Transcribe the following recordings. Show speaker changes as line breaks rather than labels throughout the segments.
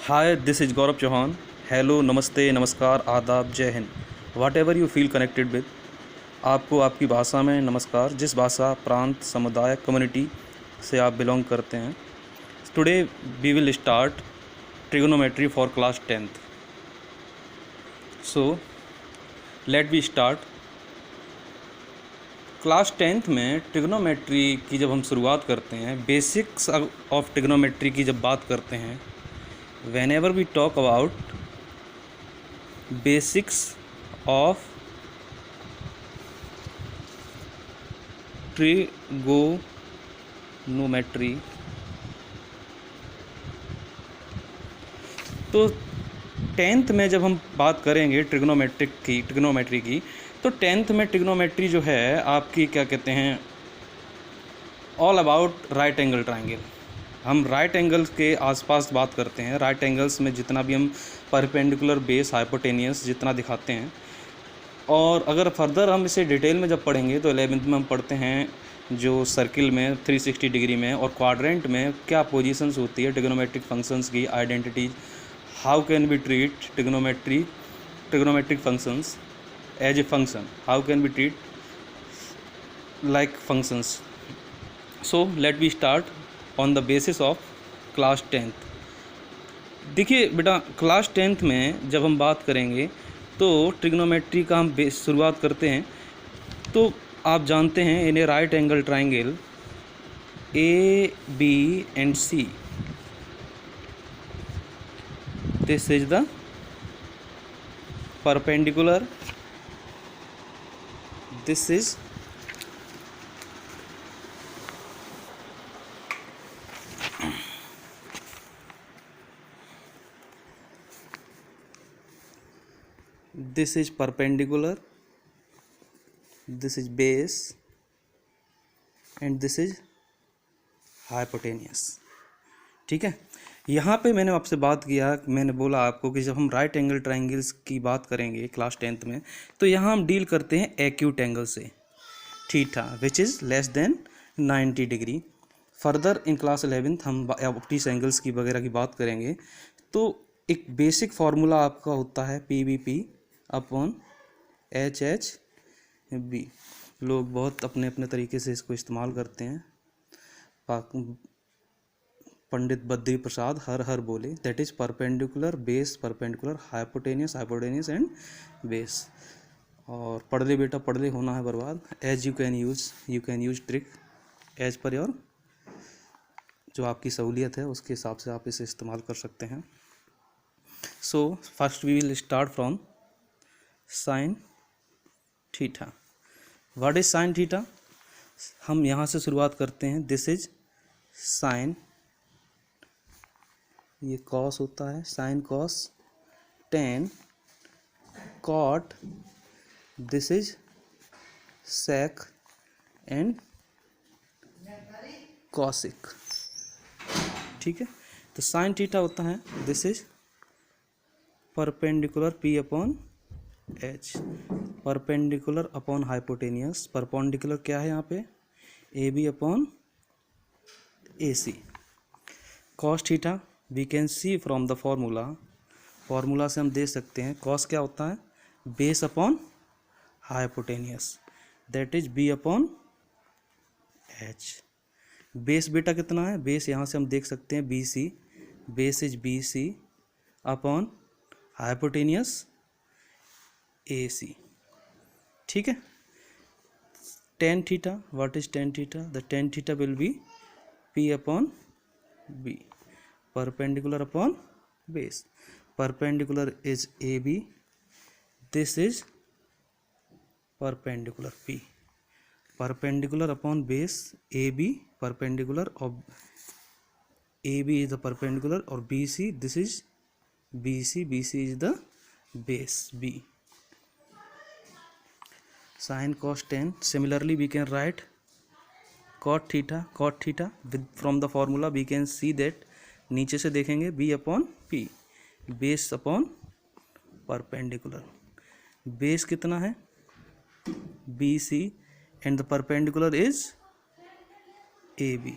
Hi, this is Gaurav Chauhan. Hello, नमस्ते, नमस्कार, आदाब, जय हिंद। Whatever you feel connected with, आपको आपकी भाषा में नमस्कार, जिस भाषा, प्रांत, समुदाय, कम्युनिटी से आप बिलोंग करते हैं। Today we will start trigonometry for class 10th। So let we start. Class 10th में ट्रिगोनोमेट्री की जब हम शुरुआत करते हैं, बेसिक्स ऑफ ट्रिगोनोमेट्री की जब बात करते हैं, whenever we talk about basics of trigonometry, तो 10th में जब हम बात करेंगे ट्रिग्नोमेट्री की, तो 10th में ट्रिग्नोमेट्री जो है आपकी क्या कहते हैं, all about right angle triangle. हम राइट एंगल्स के आसपास बात करते हैं। राइट एंगल्स में जितना भी हम परपेंडिकुलर, बेस, हाइपोटेनियस जितना दिखाते हैं, और अगर फर्दर हम इसे डिटेल में जब पढ़ेंगे तो 11th में हम पढ़ते हैं जो सर्किल में 360 डिग्री में और क्वाड्रेंट में क्या पोजीशंस होती है, ट्रिग्नोमेट्रिक फंक्शंस की identities, how can be treat trigonometric functions as a function, how can be treat like functions. So let be start on the basis of class 10th। देखिए बेटा, class 10th में जब हम बात करेंगे तो ट्रिग्नोमेट्री का हम शुरुआत करते हैं। तो आप जानते हैं, in a right angle triangle A B and C, this is the perpendicular, this is perpendicular, this is base and this is hypotenuse। ठीक है, यहाँ पे मैंने आपसे बात किया, मैंने बोला आपको कि जब हम राइट एंगल ट्राइंगल्स की बात करेंगे क्लास 10th में, तो यहाँ हम डील करते हैं एक्यूट एंगल से, theta which is less than 90 degree. Further in class 11th हम ऑप्टिक्स एंगल्स की वगैरह की बात करेंगे। तो एक बेसिक फार्मूला आपका होता है PVP अपॉन HHB। लोग बहुत अपने अपने तरीके से इसको इस्तेमाल करते हैं। पंडित बद्री प्रसाद हर हर बोले, that is perpendicular, base, perpendicular, hypotenuse and base. और पढ़ ले बेटा, पढ़ ले, होना है बर्बाद। As you can use trick as per your, जो आपकी सहूलियत है उसके हिसाब से आप इसे इस्तेमाल कर सकते हैं। So first we will start from sine theta. What is sine theta? हम यहाँ से शुरुआत करते हैं। दिस इज साइन, ये कॉस होता है, sine cos, tan, cot, this is sec and cosec. ठीक है, तो साइन थीटा होता है, this is perpendicular P upon H, perpendicular upon hypotenuse. Perpendicular क्या है यहाँ पे? AB upon AC। Cos theta we can see from the formula से हम दे सकते हैं। कॉस क्या होता है? Base upon hypotenuse, that is B upon H। Base बेटा कितना है? बेस यहाँ से हम देख सकते हैं BC, base is BC upon hypotenuse AC। ठीक है, tan theta, what is tan theta? The tan theta will be P upon B, perpendicular upon base। perpendicular is AB, this is perpendicular P, perpendicular upon base AB, perpendicular of AB is the perpendicular, or BC, this is BC is the base B। sin cos 10, similarly we can write cot theta with from the formula we can see that, नीचे से देखेंगे B upon P, base upon perpendicular. Base कितना है? BC and the perpendicular is AB।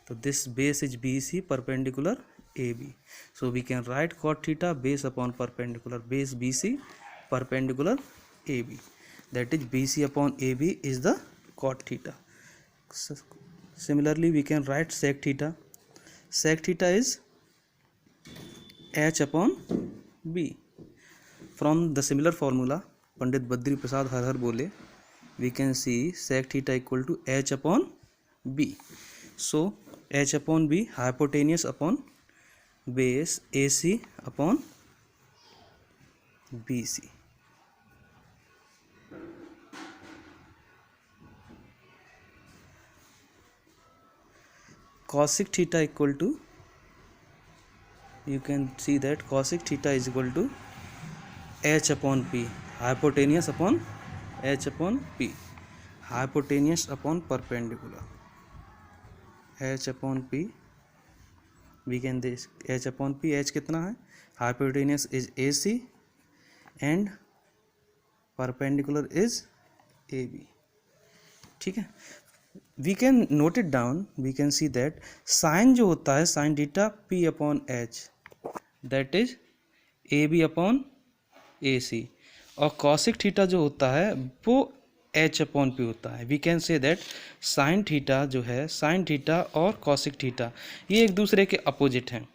तो this base is BC, perpendicular AB. So we can write cot theta base upon perpendicular base BC perpendicular AB. That is BC upon AB is the cot theta. Similarly, we can write sec theta. Sec theta is H upon B. From the similar formula, Pandit Badri Prasad Har Har Bole, we can see sec theta equal to H upon B. So H upon B, hypotenuse upon base AC upon BC. Cosec theta equal to, you can see that cosec theta is equal to H upon P, hypotenuse upon H upon P, hypotenuse upon perpendicular, H upon P. We can this H upon P, H कितना है, hypotenuse is AC and perpendicular is AB. ठीक है, we can note it down. We can see that sin जो होता है sin theta P upon H, that is AB upon AC, और cosec theta जो होता है वो H upon P होता है. We can say that sin theta जो है, sin theta और cosec theta ये एक दूसरे के अपोजिट हैं.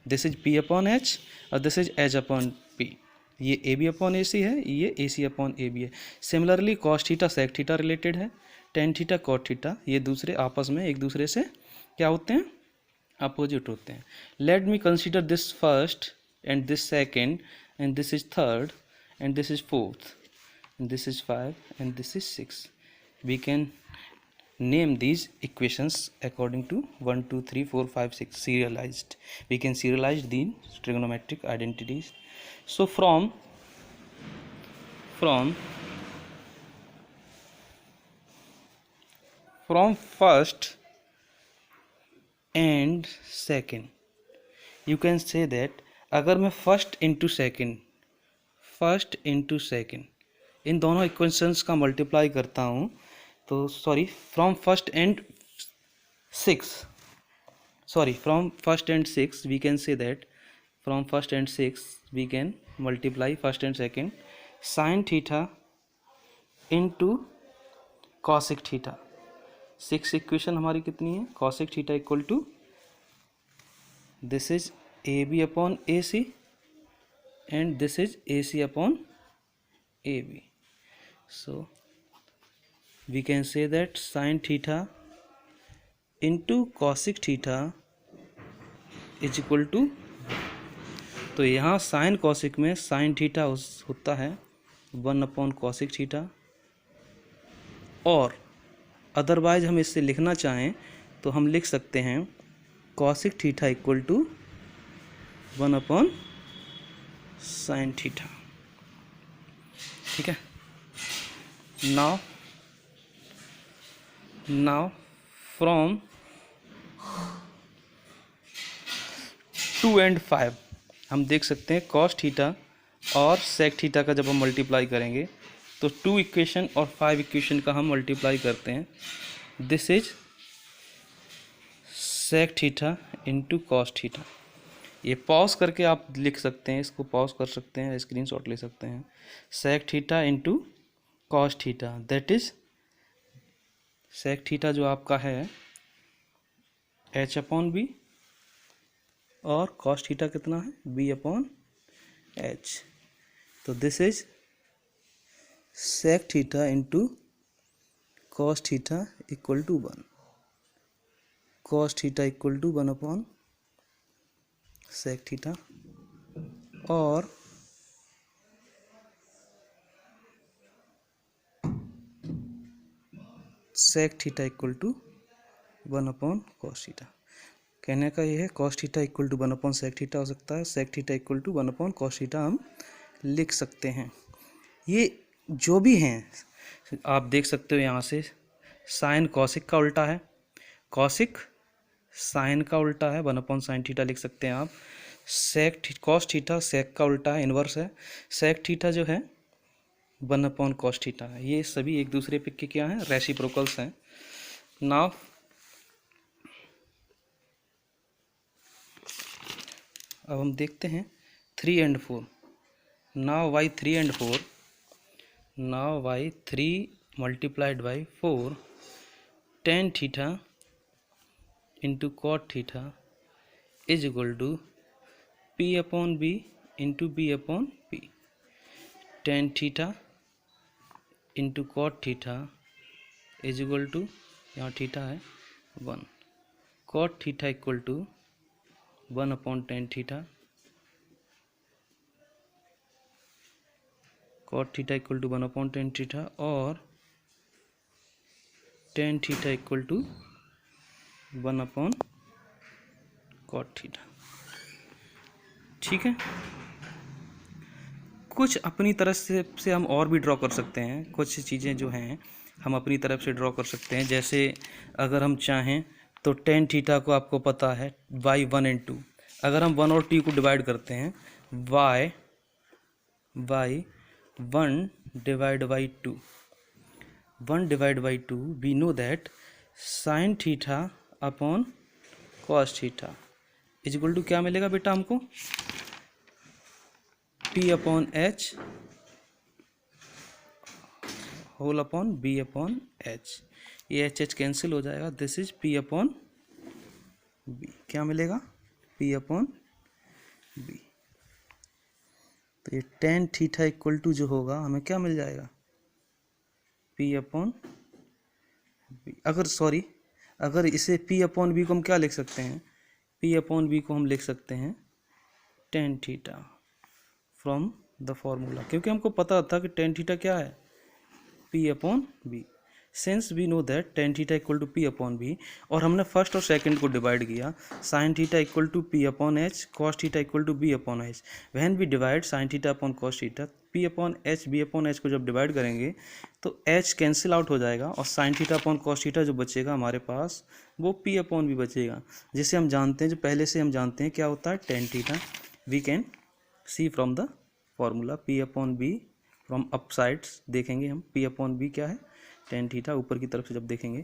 This is P upon H और this is H upon P. ये AB upon AC है, ये AC upon AB है. Similarly cos theta sec theta related है, tan theta cot theta ये दूसरे आपस में एक दूसरे से क्या होते हैं, अपोजिट होते हैं. Let me consider this first and this second and this is third and this is fourth and this is 5 and this is 6. We can name these equations according to 1 2 3 4 5 6 serialized. We can serialize the trigonometric identities. So from first and second you can say that अगर मैं first into second in दोनों equations का multiply करता हूँ तो from first and six we can say that from first and six we can multiply first and second sine theta into cosec theta. 6 equation हमारी कितनी है, cosec theta equal to this is AB upon AC and this is AC upon AB. So we can say that sin theta into cosec theta is equal to, तो यहाँ sin cosec में sin theta होता है 1 upon cosec theta, और otherwise हम इससे लिखना चाहें तो हम लिख सकते हैं cosec theta equal to 1 upon sin theta. ठीक है. now from 2 and 5 हम देख सकते हैं cos थीटा और sec थीटा का जब हम मल्टीप्लाई करेंगे तो 2 इक्वेशन और 5 इक्वेशन का हम मल्टीप्लाई करते हैं. This is sec theta into cos theta. ये पॉज करके आप लिख सकते हैं, इसको पॉज कर सकते हैं, स्क्रीनशॉट ले सकते हैं. sec theta into cos theta, that is sec theta जो आपका है H अपॉन बी और cos थीटा कितना है B अपॉन H. तो this is sec theta into cos theta equal to 1, cos theta equal to 1 upon sec theta, और sec theta equal to 1 upon cos theta. कहने का ये है cos theta equal to 1 upon sec theta हो सकता है, sec theta equal to 1 upon cos theta हम लिख सकते हैं. ये जो भी हैं आप देख सकते हो यहाँ से साइन कॉसिक का उल्टा है, कॉसिक साइन का उल्टा है 1 अपॉन साइन थीटा लिख सकते हैं आप. सेक कॉस थीटा सेक का उल्टा है, इन्वर्स है. सेक थीटा जो है 1 अपॉन कॉस थीटा है. ये सभी एक दूसरे पे के क्या हैं, रेसिप्रोकल्स हैं. नाउ अब हम देखते हैं 3 and 4. Now by 3 and 4, now by 3 multiplied by 4, tan theta into cot theta is equal to P upon B into B upon P. Tan theta into cot theta is equal to, यहाँ theta है 1, cot theta equal to 1 upon tan theta, cot theta equal to 1 upon tan theta, और tan theta equal to 1 upon cot theta. ठीक है. कुछ अपनी तरफ से हम और भी ड्रॉ कर सकते हैं. कुछ चीज़ें जो हैं हम अपनी तरफ से ड्रॉ कर सकते हैं. जैसे अगर हम चाहें तो टेन थीटा को आपको पता है बाई 1 and 2. अगर हम 1 और 2 को डिवाइड करते हैं by 1 divide by 2, 1 divide by 2, we know that sine theta upon cos theta is equal to क्या मिलेगा बेटा हमको, P upon H whole upon B upon H. ये एच कैंसिल हो जाएगा. This is P upon B. क्या मिलेगा, P upon B. तो ये टेन थीटा इक्वल टू जो होगा हमें क्या मिल जाएगा, P अपॉन B. अगर इसे P अपॉन B को हम क्या लिख सकते हैं, P अपॉन B को हम लिख सकते हैं tan theta from the formula, क्योंकि हमको पता था कि टेन थीटा क्या है, P upon B. Since we know that tan theta equal to P upon B, और हमने फर्स्ट और सेकंड को डिवाइड किया, sine theta equal to P upon H, cos theta equal to B upon H. When we divide sine theta upon cos theta, P upon H B upon H को जब divide करेंगे तो H cancel out हो जाएगा, और sign theta upon cos theta जो बचेगा हमारे पास वो P अपॉन B बचेगा, जिसे हम जानते हैं, जो पहले से हम जानते हैं क्या होता है tan theta. We can see from the formula P upon B from up sides देखेंगे हम, P अपॉन B क्या है, टेन थीटा ऊपर की तरफ से जब देखेंगे,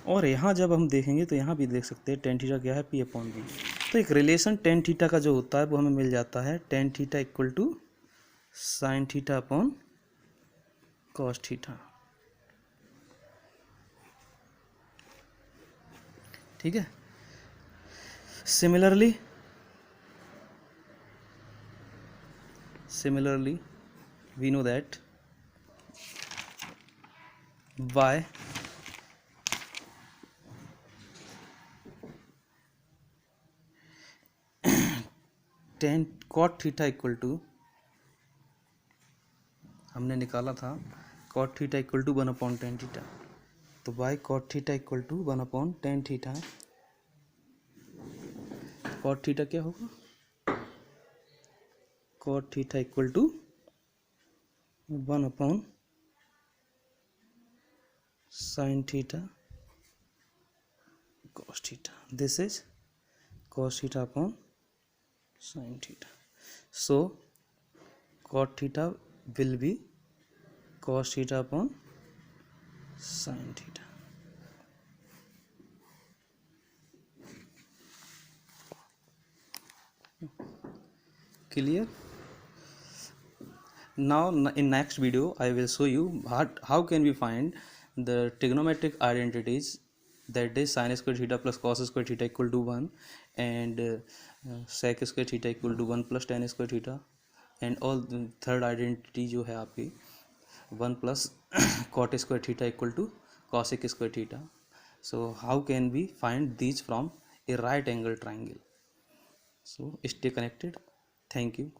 और यहाँ जब हम देखेंगे तो यहाँ भी देख सकते हैं टेन थीटा क्या है, P अपॉन B. तो एक रिलेशन टेन थीटा का जो होता है वो हमें मिल जाता है, tan theta equal to sine theta upon cos theta. ठीक है. Similarly we know that y tan cot theta equal to, हमने निकाला था cot theta equal to 1 upon tan theta, तो by cot theta equal to 1 upon tan theta, cot theta क्या होगा, cot theta equal to 1 upon sine theta cos theta. This is cos theta upon sine theta. So cot theta will be cos theta upon sine theta. Clear? Now in next video I will show you how can we find the trigonometric identities, that is sin square theta plus cos square theta equal to 1, and sec square theta equal to 1 plus tan square theta, and all the third identity जो है आपकी 1 plus cot square theta equal to cosec square theta. So how can we find these from a right angle triangle? So stay connected. Thank you.